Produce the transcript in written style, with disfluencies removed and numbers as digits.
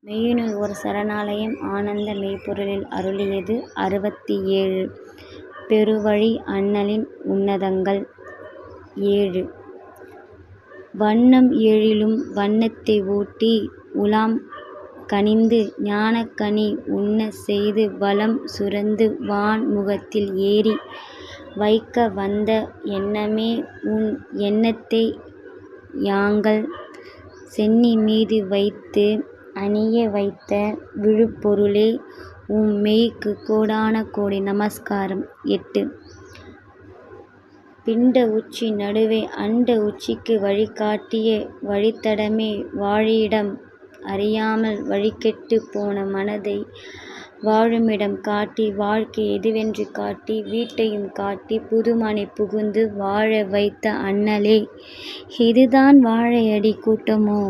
மெய்யினுள் ஒரு சரணாலயம் ஆனந்த மெய்ப்பொருளில் அருளியது 67. பெருவழி அண்ணலின் உன்னதங்கள் 7. வண்ணம் ஏழிலும் வண்ணத்தை ஊட்டி உலாம் கனிந்து ஞானக்கனி உண்ணச் செய்து வலம் சுரந்து வான் முகத்தில் ஏறி வைக்க வந்த எண்ணமே உன் எண்ணத்தை யாங்கள் சென்னி மீது வைத்து அணிய வைத்த விழுப்பொருளே உம் மெய்க்கு கோடான கோடி நமஸ்காரம். 8. பிண்ட உச்சி நடுவே அண்ட உச்சிக்கு வழிகாட்டிய வழித்தடமே வாழிடம் அறியாமல் வழிகெட்டுப் போன மனதை வாழுமிடம் காட்டி வாழ்க்கை எதுவென்று காட்டி வீட்டையும் காட்டி புதுமனை புகுந்து வாழ வைத்த அண்ணலே இதுதான் வாழையடி கூட்டமோ?